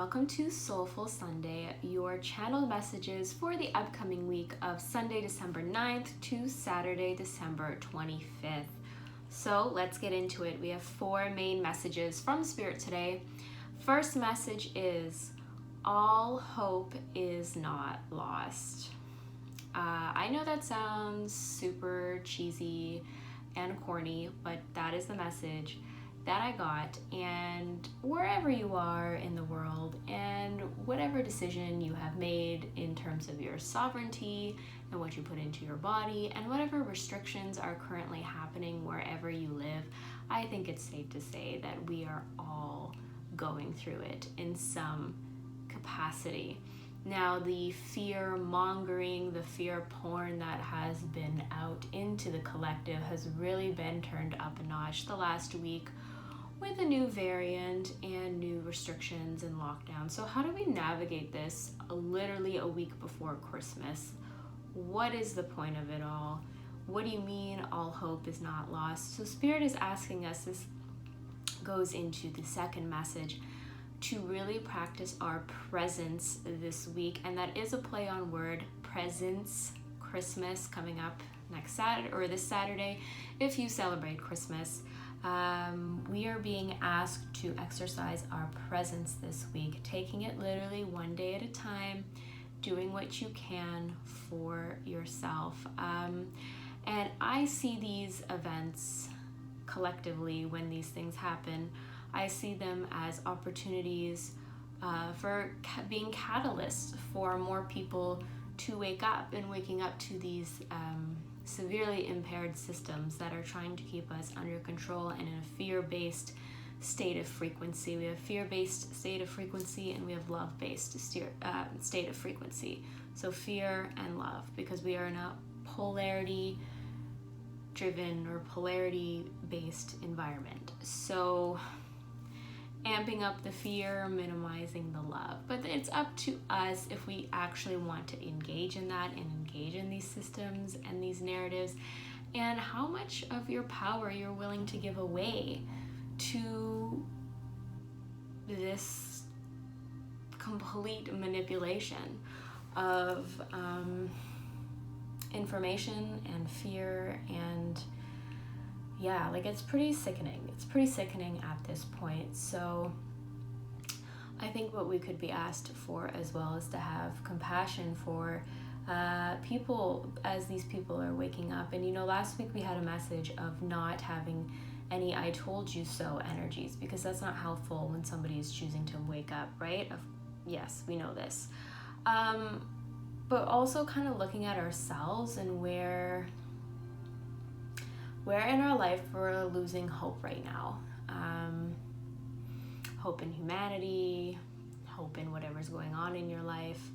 welcome to Soulful Sunday, your channeled messages for the upcoming week of Sunday, December 9th to Saturday, December 25th. So let's get into it. We have four main messages from Spirit today. First message is, all hope is not lost. I know that sounds super cheesy and corny, but that is the message that I got. And wherever you are in the world and whatever decision you have made in terms of your sovereignty and what you put into your body and whatever restrictions are currently happening wherever you live, I think it's safe to say that we are all going through it in some capacity. Now, the fear mongering, the fear porn that has been out into the collective has really been turned up a notch the last week with a new variant and new restrictions and lockdowns. So how do we navigate this literally a week before Christmas? What is the point of it all? What do you mean all hope is not lost? So Spirit is asking us, this goes into the second message, to really practice our presence this week. And that is a play on word, presence, Christmas coming up next Saturday or this Saturday if you celebrate Christmas. We are being asked to exercise our presence this week, taking it literally one day at a time, doing what you can for yourself. And I see these events collectively, when these things happen, I see them as opportunities for being catalysts for more people to wake up, and waking up to these severely impaired systems that are trying to keep us under control and in a fear-based state of frequency. We have fear-based state of frequency and we have love-based state of frequency. So fear and love, because we are in a polarity-driven or polarity-based environment. So amping up the fear, minimizing the love. But it's up to us if we actually want to engage in that and engage in these systems and these narratives, and how much of your power you're willing to give away to this complete manipulation of information and fear. And yeah, like it's pretty sickening. It's pretty sickening at this point. So I think what we could be asked for as well is to have compassion for people as these people are waking up. And last week we had a message of not having any I told you so energies, because that's not helpful when somebody is choosing to wake up, right? Yes, we know this. But also kind of looking at ourselves and where in our life we're losing hope right now. Hope in humanity, hope in whatever's going on in your life.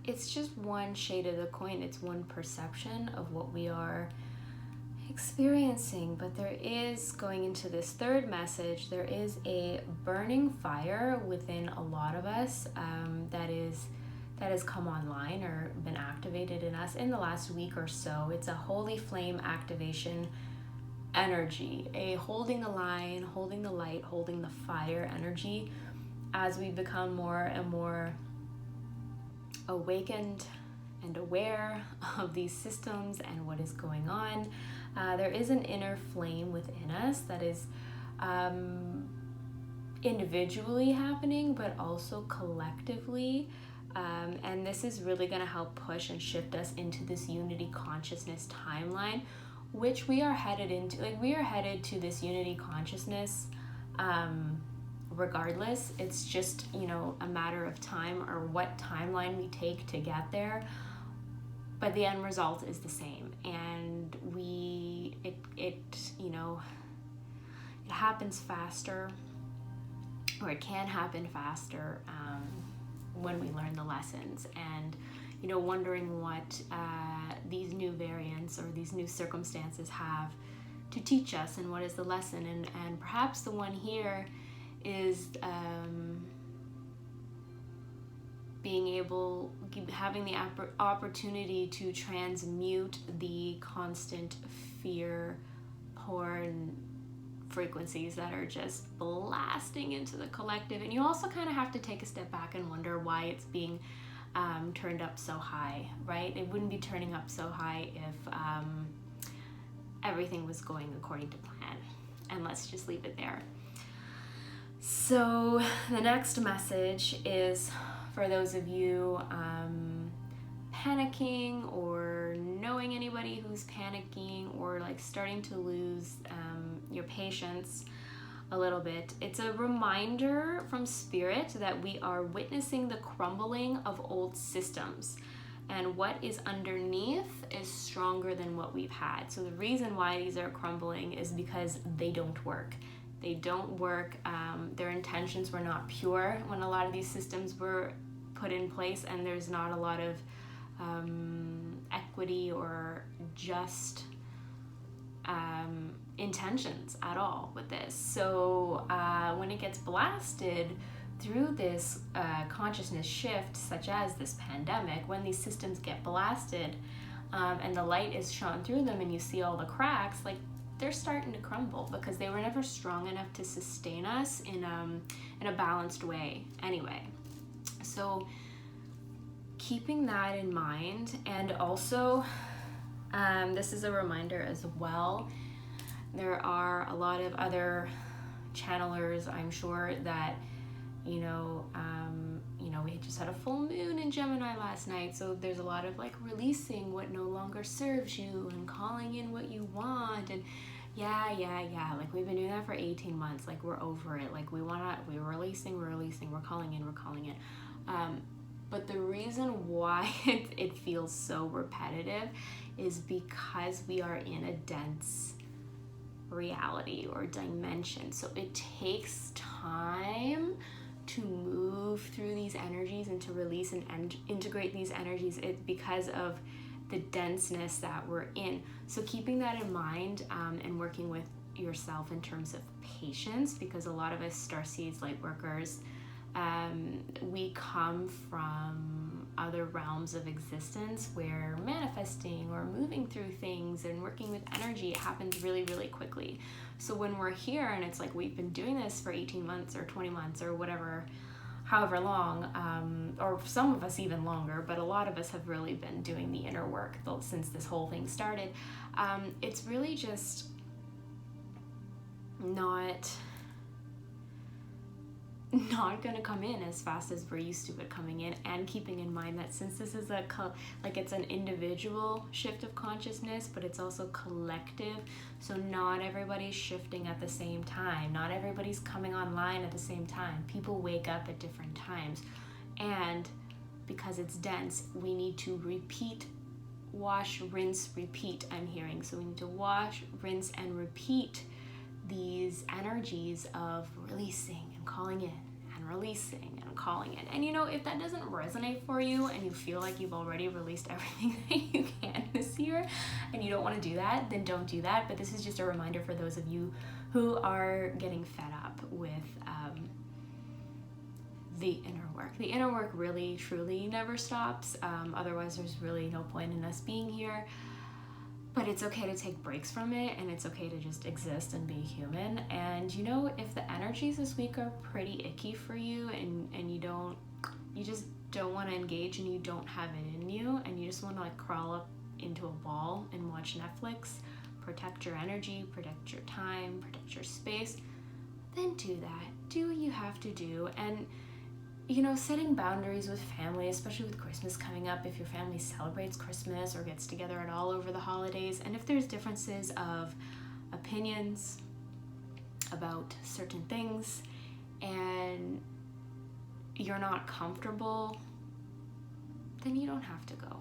It's just one shade of the coin. It's one perception of what we are experiencing. But there is, going into this third message, there is a burning fire within a lot of us that has come online or been activated in us in the last week or so. It's a holy flame activation energy, a holding the line, holding the light, holding the fire energy as we become more and more awakened and aware of these systems and what is going on. There is an inner flame within us that is individually happening, but also collectively. And this is really going to help push and shift us into this unity consciousness timeline, which we are headed into. Like, we are headed to this unity consciousness regardless. It's just, a matter of time or what timeline we take to get there. But the end result is the same. And it happens faster, or it can happen faster when we learn the lessons, and wondering what these new variants or these new circumstances have to teach us, and what is the lesson. And perhaps the one here is having the opportunity to transmute the constant fear porn frequencies that are just blasting into the collective. And you also kind of have to take a step back and wonder why it's being turned up so high, right? It wouldn't be turning up so high if everything was going according to plan. And let's just leave it there. So the next message is for those of you panicking or knowing anybody who's panicking or like starting to lose your patience a little bit. It's a reminder from Spirit that we are witnessing the crumbling of old systems, and what is underneath is stronger than what we've had. So the reason why these are crumbling is because they don't work. They don't work. Their intentions were not pure when a lot of these systems were put in place, and there's not a lot of equity or just intentions at all with this. So when it gets blasted through this consciousness shift, such as this pandemic, when these systems get blasted and the light is shone through them and you see all the cracks, like they're starting to crumble because they were never strong enough to sustain us in a balanced way anyway. So keeping that in mind, and also this is a reminder as well, there are a lot of other channelers, I'm sure, that we just had a full moon in Gemini last night, so there's a lot of like releasing what no longer serves you and calling in what you want. And yeah, like we've been doing that for 18 months. Like we're over it. Like we're releasing, we're calling in. But the reason why it feels so repetitive is because we are in a dense reality or dimension. So it takes time to move through these energies and to release and integrate these energies because of the denseness that we're in. So keeping that in mind and working with yourself in terms of patience, because a lot of us starseeds, light workers, we come from other realms of existence where manifesting or moving through things and working with energy happens really, really quickly. So when we're here and it's like we've been doing this for 18 months or 20 months or whatever, however long, or some of us even longer, but a lot of us have really been doing the inner work since this whole thing started. It's really just not going to come in as fast as we're used to it coming in, and keeping in mind that since this is it's an individual shift of consciousness, but it's also collective, so not everybody's shifting at the same time, not everybody's coming online at the same time. People wake up at different times, and because it's dense, we need to wash, rinse, repeat, I'm hearing. So we need to wash, rinse, and repeat these energies of releasing and calling in, and releasing and calling in. And if that doesn't resonate for you and you feel like you've already released everything that you can this year and you don't want to do that, then don't do that. But this is just a reminder for those of you who are getting fed up with the inner work. The inner work really, truly never stops. Otherwise, there's really no point in us being here. But it's okay to take breaks from it, and it's okay to just exist and be human. And if the energies this week are pretty icky for you, and you just don't want to engage, and you don't have it in you, and you just want to crawl up into a ball and watch Netflix, protect your energy, protect your time, protect your space, then do that. Do what you have to do. And setting boundaries with family, especially with Christmas coming up, if your family celebrates Christmas or gets together at all over the holidays, and if there's differences of opinions about certain things and you're not comfortable, then you don't have to go.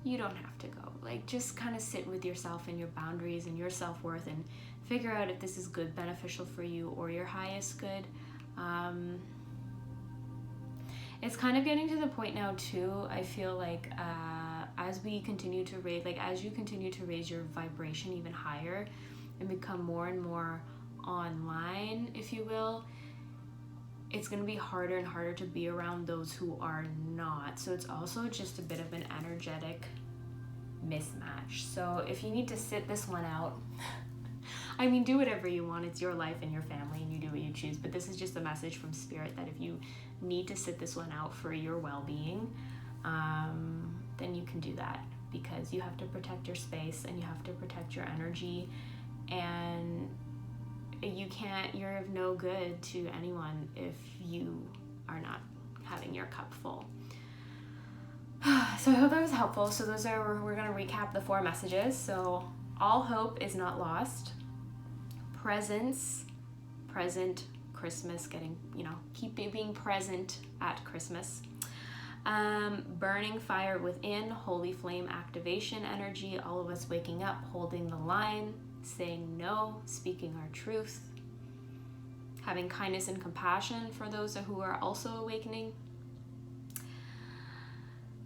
You don't have to go. Just kind of sit with yourself and your boundaries and your self-worth and figure out if this is good, beneficial for you, or your highest good. It's kind of getting to the point now too, I feel like as you continue to raise your vibration even higher and become more and more online, if you will, it's going to be harder and harder to be around those who are not. So it's also just a bit of an energetic mismatch. So if you need to sit this one out, I mean, do whatever you want. It's your life and your family, and you do what you choose. But this is just a message from Spirit that if you need to sit this one out for your well-being, then you can do that, because you have to protect your space and you have to protect your energy, and you're of no good to anyone if you are not having your cup full. So I hope that was helpful. So we're going to recap the 4 messages. So all hope is not lost. Presence, present, Christmas, keep being present at Christmas. Burning fire within, holy flame activation energy, all of us waking up, holding the line, saying no, speaking our truth, having kindness and compassion for those who are also awakening.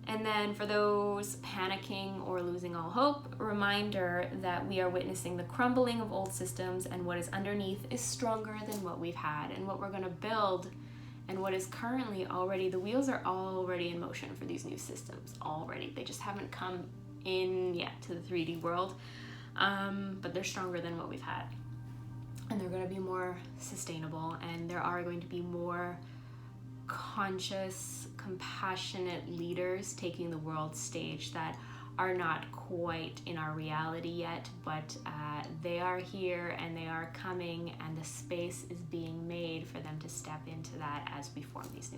And then for those panicking or losing all hope, reminder that we are witnessing the crumbling of old systems, and what is underneath is stronger than what we've had, and what we're going to build, and what is currently already, the wheels are already in motion for these new systems already. They just haven't come in yet to the 3D world, but they're stronger than what we've had. And they're going to be more sustainable, and there are going to be more conscious, compassionate leaders taking the world stage that are not quite in our reality yet, but they are here and they are coming, and the space is being made for them to step into that as we form these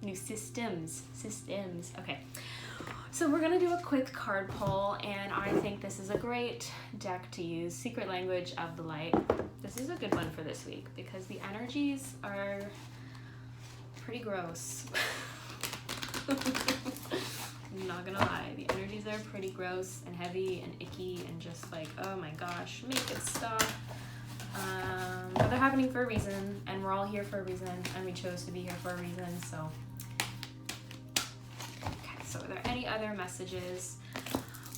new systems. Okay, so we're going to do a quick card pull, and I think this is a great deck to use, Secret Language of the Light. This is a good one for this week because the energies are pretty gross. I'm not gonna lie, the energies are pretty gross and heavy and icky and just like, oh my gosh, make it stop. But they're happening for a reason, and we're all here for a reason, and we chose to be here for a reason. So okay, so are there any other messages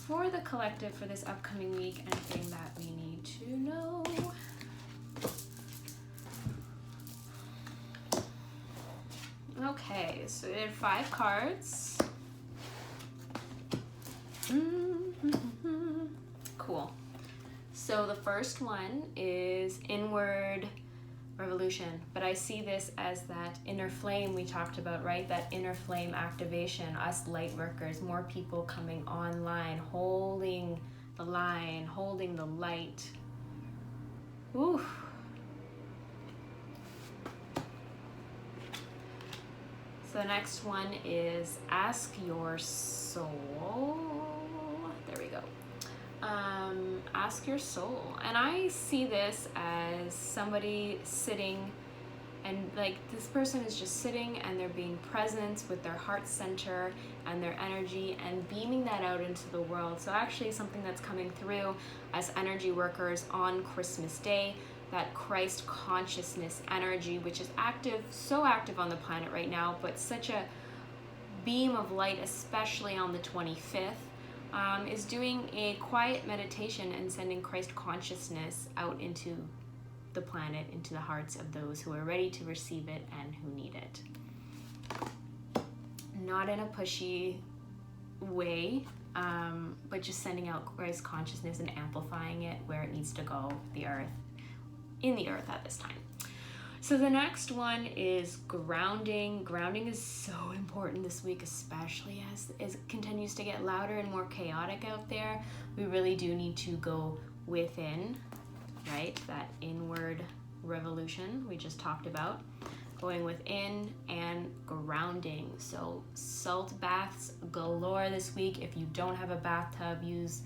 for the collective for this upcoming week? Anything that we need to know? Okay, so we did 5 cards. Cool. So the first one is inward revolution, but I see this as that inner flame we talked about, right? That inner flame activation, us light workers, more people coming online, holding the line, holding the light. Ooh. So the next one is ask your soul. There we go. Ask your soul. And I see this as somebody sitting, and like this person is just sitting and they're being present with their heart center and their energy and beaming that out into the world. So actually something that's coming through as energy workers on Christmas Day, that Christ consciousness energy, which is active, so active on the planet right now, but such a beam of light, especially on the 25th, is doing a quiet meditation and sending Christ consciousness out into the planet, into the hearts of those who are ready to receive it and who need it. Not in a pushy way, but just sending out Christ consciousness and amplifying it where it needs to go, in the earth at this time. So the next one is grounding. Grounding is so important this week, especially as it continues to get louder and more chaotic out there. We really do need to go within, right? That inward revolution we just talked about. Going within and grounding. So salt baths galore this week. If you don't have a bathtub, use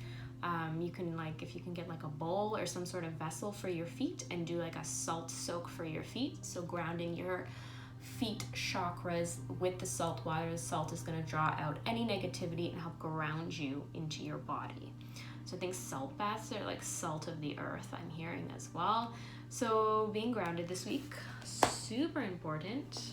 you can, like, if you can get like a bowl or some sort of vessel for your feet and do like a salt soak for your feet. So grounding your feet chakras with the salt water. The salt is going to draw out any negativity and help ground you into your body. So I think salt baths are like salt of the earth, I'm hearing as well. So being grounded this week, super important.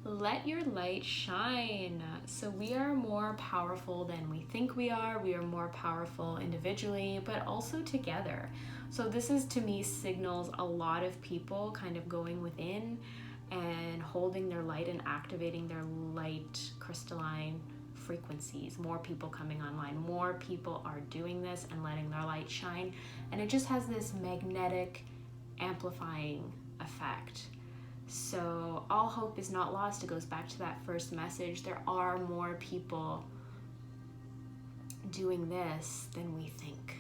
Let your light shine. So we are more powerful than we think we are. We are more powerful individually, but also together. So this is, to me, signals a lot of people kind of going within and holding their light and activating their light crystalline frequencies, more people coming online, more people are doing this and letting their light shine, and it just has this magnetic amplifying effect. So all hope is not lost. It goes back to that first message. There are more people doing this than we think.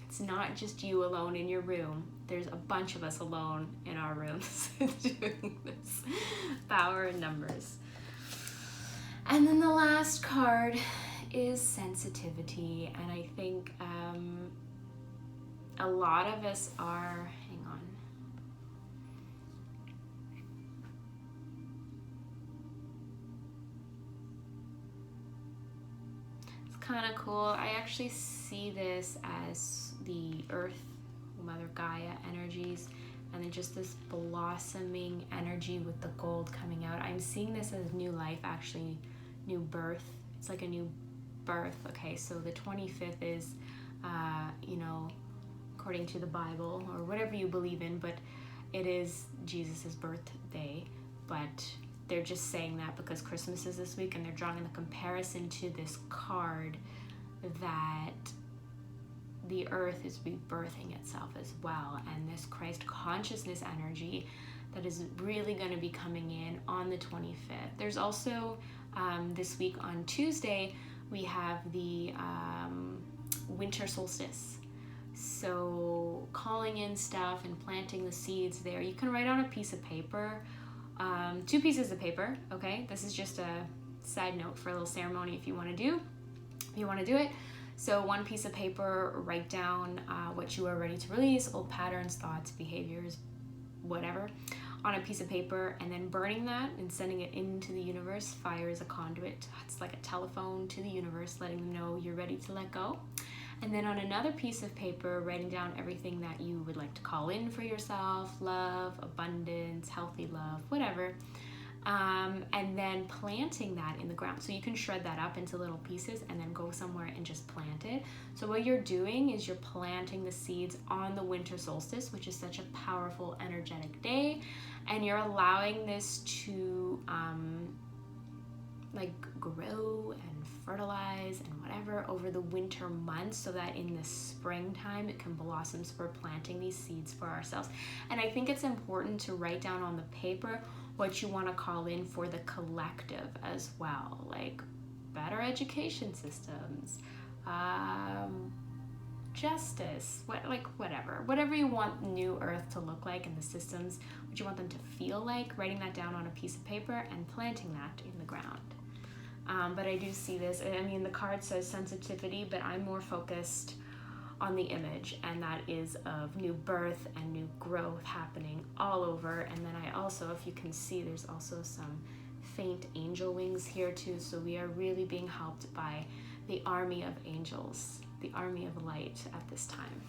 It's not just you alone in your room. There's a bunch of us alone in our rooms doing this. Power in numbers. And then the last card is sensitivity. And I think a lot of us are, hang on. It's kind of cool. I actually see this as the earth, Mother Gaia energies, and then just this blossoming energy with the gold coming out. I'm seeing this as new life, actually, new birth. It's like a new birth. Okay, so the 25th is, you know, according to the Bible or whatever you believe in, but it is Jesus's birthday. But they're just saying that because Christmas is this week, and they're drawing the comparison to this card that the earth is rebirthing itself as well, and this Christ consciousness energy that is really going to be coming in on the 25th. There's also this week on Tuesday we have the winter solstice, so calling in stuff and planting the seeds there. You can write on a piece of paper, 2 pieces of paper. Okay, this is just a side note for a little ceremony if you want to do it. So 1 piece of paper, write down what you are ready to release, old patterns, thoughts, behaviors, whatever, on a piece of paper, and then burning that and sending it into the universe. Fire is a conduit. It's like a telephone to the universe, letting them know you're ready to let go. And then on another piece of paper, writing down everything that you would like to call in for yourself, love, abundance, healthy love, whatever. And then planting that in the ground. So you can shred that up into little pieces and then go somewhere and just plant it. So what you're doing is you're planting the seeds on the winter solstice, which is such a powerful, energetic day, and you're allowing this to like grow and fertilize and whatever over the winter months, so that in the springtime it can blossom. So we're planting these seeds for ourselves. And I think it's important to write down on the paper what you want to call in for the collective as well, like better education systems, justice, whatever you want New Earth to look like, and the systems, what you want them to feel like, writing that down on a piece of paper and planting that in the ground. But I do see this, I mean, the card says sensitivity, but I'm more focused on the image, and that is of new birth and new growth happening all over. And then I also, if you can see, there's also some faint angel wings here too. So we are really being helped by the army of angels, the army of light at this time.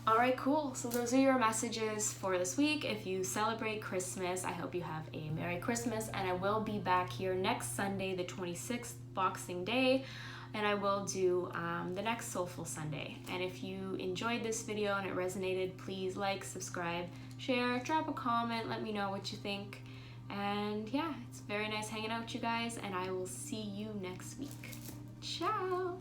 All right, cool. So those are your messages for this week. If you celebrate Christmas, I hope you have a Merry Christmas, and I will be back here next Sunday, the 26th, Boxing Day, and I will do the next Soulful Sunday. And if you enjoyed this video and it resonated, please like, subscribe, share, drop a comment, let me know what you think. And yeah, it's very nice hanging out with you guys, and I will see you next week. Ciao!